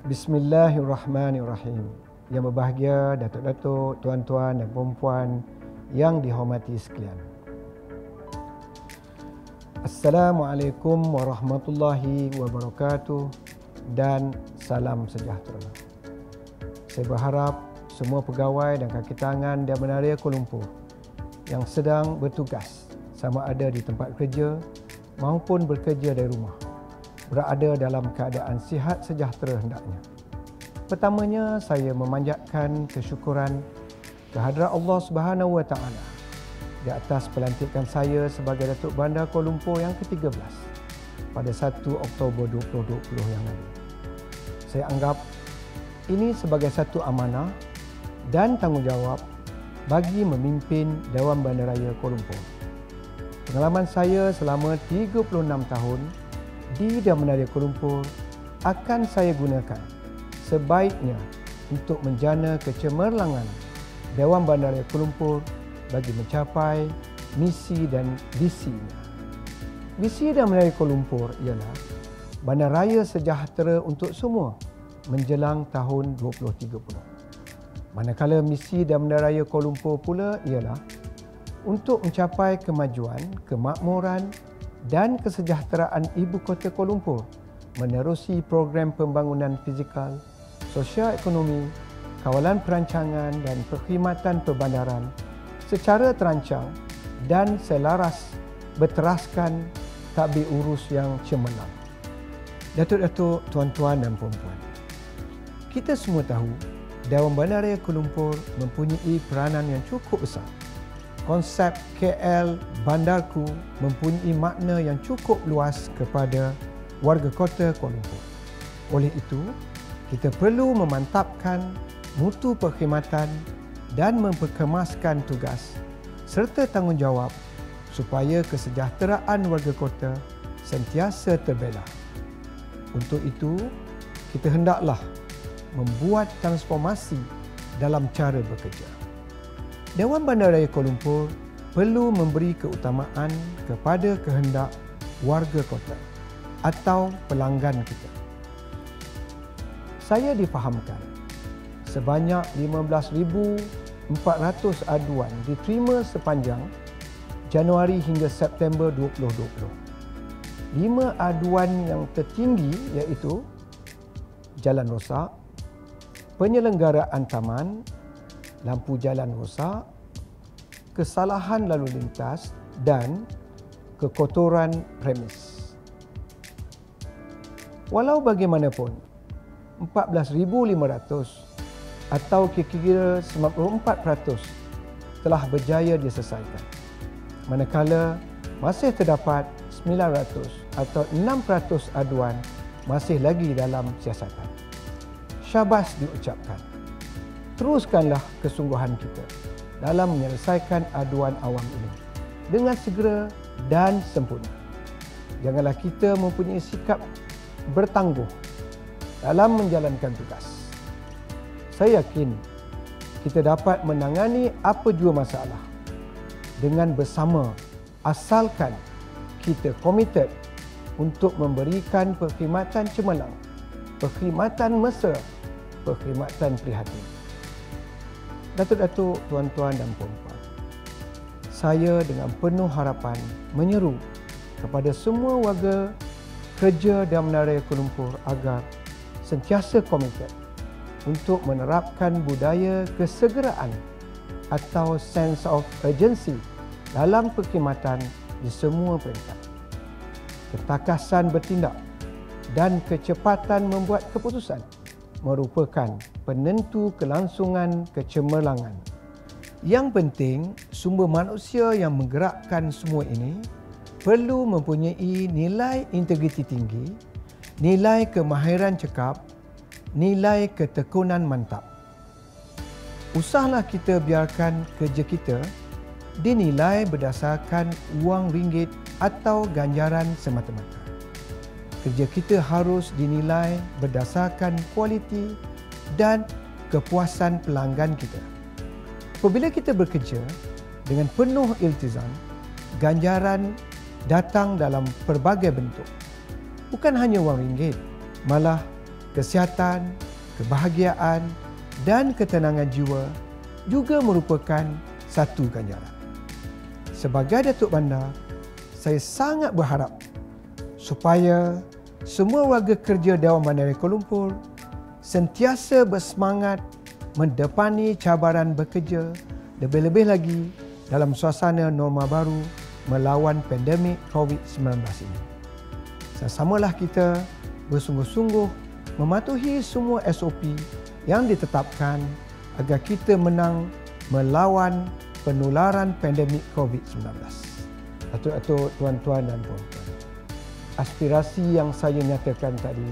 Bismillahirrahmanirrahim. Yang berbahagia datuk-datuk, tuan-tuan dan puan-puan yang dihormati sekalian. Assalamualaikum warahmatullahi wabarakatuh dan salam sejahtera. Saya berharap semua pegawai dan kaki tangan Dewan Bandaraya Kuala Lumpur yang sedang bertugas sama ada di tempat kerja maupun bekerja dari rumah berada dalam keadaan sihat sejahtera hendaknya. Pertamanya, saya memanjatkan kesyukuran kehadrat Allah Subhanahu Wa Taala di atas pelantikan saya sebagai Datuk Bandar Kuala Lumpur yang ke-13 pada 1 Oktober 2020 yang lalu. Saya anggap ini sebagai satu amanah dan tanggungjawab bagi memimpin Dewan Bandaraya Kuala Lumpur. Pengalaman saya selama 36 tahun di Dewan Bandaraya Kuala Lumpur akan saya gunakan sebaiknya untuk menjana kecemerlangan Dewan Bandaraya Kuala Lumpur bagi mencapai misi dan visinya. Misi Dewan Bandaraya Kuala Lumpur ialah bandaraya sejahtera untuk semua menjelang tahun 2030. Manakala misi Dewan Bandaraya Kuala Lumpur pula ialah untuk mencapai kemajuan, kemakmuran dan kesejahteraan Ibu Kota Kuala Lumpur menerusi program pembangunan fizikal, sosial ekonomi, kawalan perancangan dan perkhidmatan perbandaran secara terancang dan selaras berteraskan tadbir urus yang cemerlang. Datuk-datuk, tuan-tuan dan puan-puan, kita semua tahu Dewan Bandaraya Kuala Lumpur mempunyai peranan yang cukup besar. Konsep KL Bandarku mempunyai makna yang cukup luas kepada warga kota Kuala Lumpur. Oleh itu, kita perlu memantapkan mutu perkhidmatan dan memperkemaskan tugas serta tanggungjawab supaya kesejahteraan warga kota sentiasa terbela. Untuk itu, kita hendaklah membuat transformasi dalam cara bekerja. Dewan Bandaraya Kuala Lumpur perlu memberi keutamaan kepada kehendak warga kota atau pelanggan kita. Saya difahamkan sebanyak 15,400 aduan diterima sepanjang Januari hingga September 2020. 5 aduan yang tertinggi iaitu jalan rosak, penyelenggaraan taman, lampu jalan rosak, kesalahan lalu lintas dan kekotoran premis. Walau bagaimanapun, 14,500 atau kira-kira 94% telah berjaya diselesaikan. Manakala masih terdapat 900 atau 6% aduan masih lagi dalam siasatan. Syabas diucapkan. Teruskanlah kesungguhan kita dalam menyelesaikan aduan awam ini dengan segera dan sempurna. Janganlah kita mempunyai sikap bertangguh dalam menjalankan tugas. Saya yakin kita dapat menangani apa jua masalah dengan bersama asalkan kita komited untuk memberikan perkhidmatan cemerlang, perkhidmatan mesra, perkhidmatan prihatin. Datuk-datuk, tuan-tuan dan puan-puan, saya dengan penuh harapan menyeru kepada semua warga kerja Dewan Bandaraya Kuala Lumpur agar sentiasa komited untuk menerapkan budaya kesegeraan atau sense of urgency dalam perkhidmatan di semua peringkat. Ketakasan bertindak dan kecepatan membuat keputusan merupakan penentu kelangsungan kecemerlangan. Yang penting, sumber manusia yang menggerakkan semua ini perlu mempunyai nilai integriti tinggi, nilai kemahiran cekap, nilai ketekunan mantap. Usahlah kita biarkan kerja kita dinilai berdasarkan wang ringgit atau ganjaran semata-mata. Kerja kita harus dinilai berdasarkan kualiti dan kepuasan pelanggan kita. Apabila kita bekerja dengan penuh iltizam, ganjaran datang dalam pelbagai bentuk. Bukan hanya wang ringgit, malah kesihatan, kebahagiaan dan ketenangan jiwa juga merupakan satu ganjaran. Sebagai Datuk Bandar, saya sangat berharap supaya semua warga kerja Dewan Bandaraya Kuala Lumpur sentiasa bersemangat mendepani cabaran bekerja, lebih-lebih lagi dalam suasana norma baru melawan pandemik COVID-19 ini. Sama-samalah kita bersungguh-sungguh mematuhi semua SOP yang ditetapkan agar kita menang melawan penularan pandemik COVID-19. Datuk-datuk, tuan-tuan dan puan-puan, aspirasi yang saya nyatakan tadi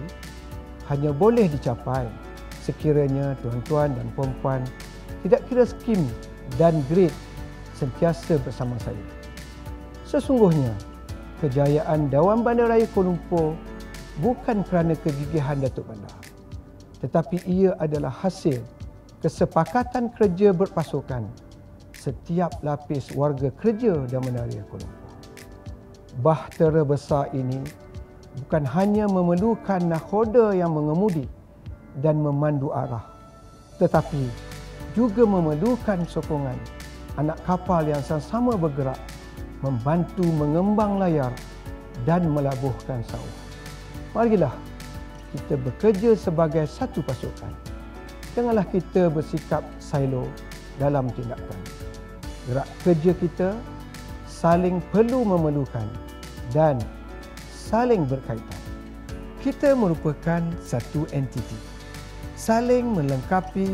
hanya boleh dicapai sekiranya tuan-tuan dan puan-puan tidak kira skim dan grade sentiasa bersama saya. Sesungguhnya, kejayaan Dewan Bandaraya Kuala Lumpur bukan kerana kegigihan Datuk Bandar, tetapi ia adalah hasil kesepakatan kerja berpasukan setiap lapis warga kerja Dewan Bandaraya Kuala Lumpur. Bahtera besar ini bukan hanya memerlukan nakhoda yang mengemudi dan memandu arah, tetapi juga memerlukan sokongan anak kapal yang sama-sama bergerak membantu mengembang layar dan melabuhkan sauh. Marilah kita bekerja sebagai satu pasukan. Janganlah kita bersikap silo dalam tindakan. Gerak kerja kita saling perlu memerlukan dan saling berkaitan. Kita merupakan satu entiti, saling melengkapi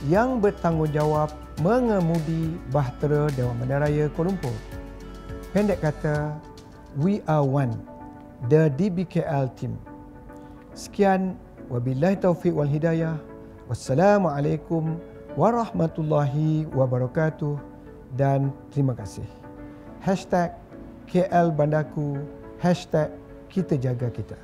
yang bertanggungjawab mengemudi bahtera Dewan Bandaraya Kuala Lumpur. Pendek kata, we are one, the DBKL team. Sekian, wabillahi taufiq wal hidayah. Wassalamualaikum warahmatullahi wabarakatuh dan terima kasih. #KL Bandarku, #kita jaga kita.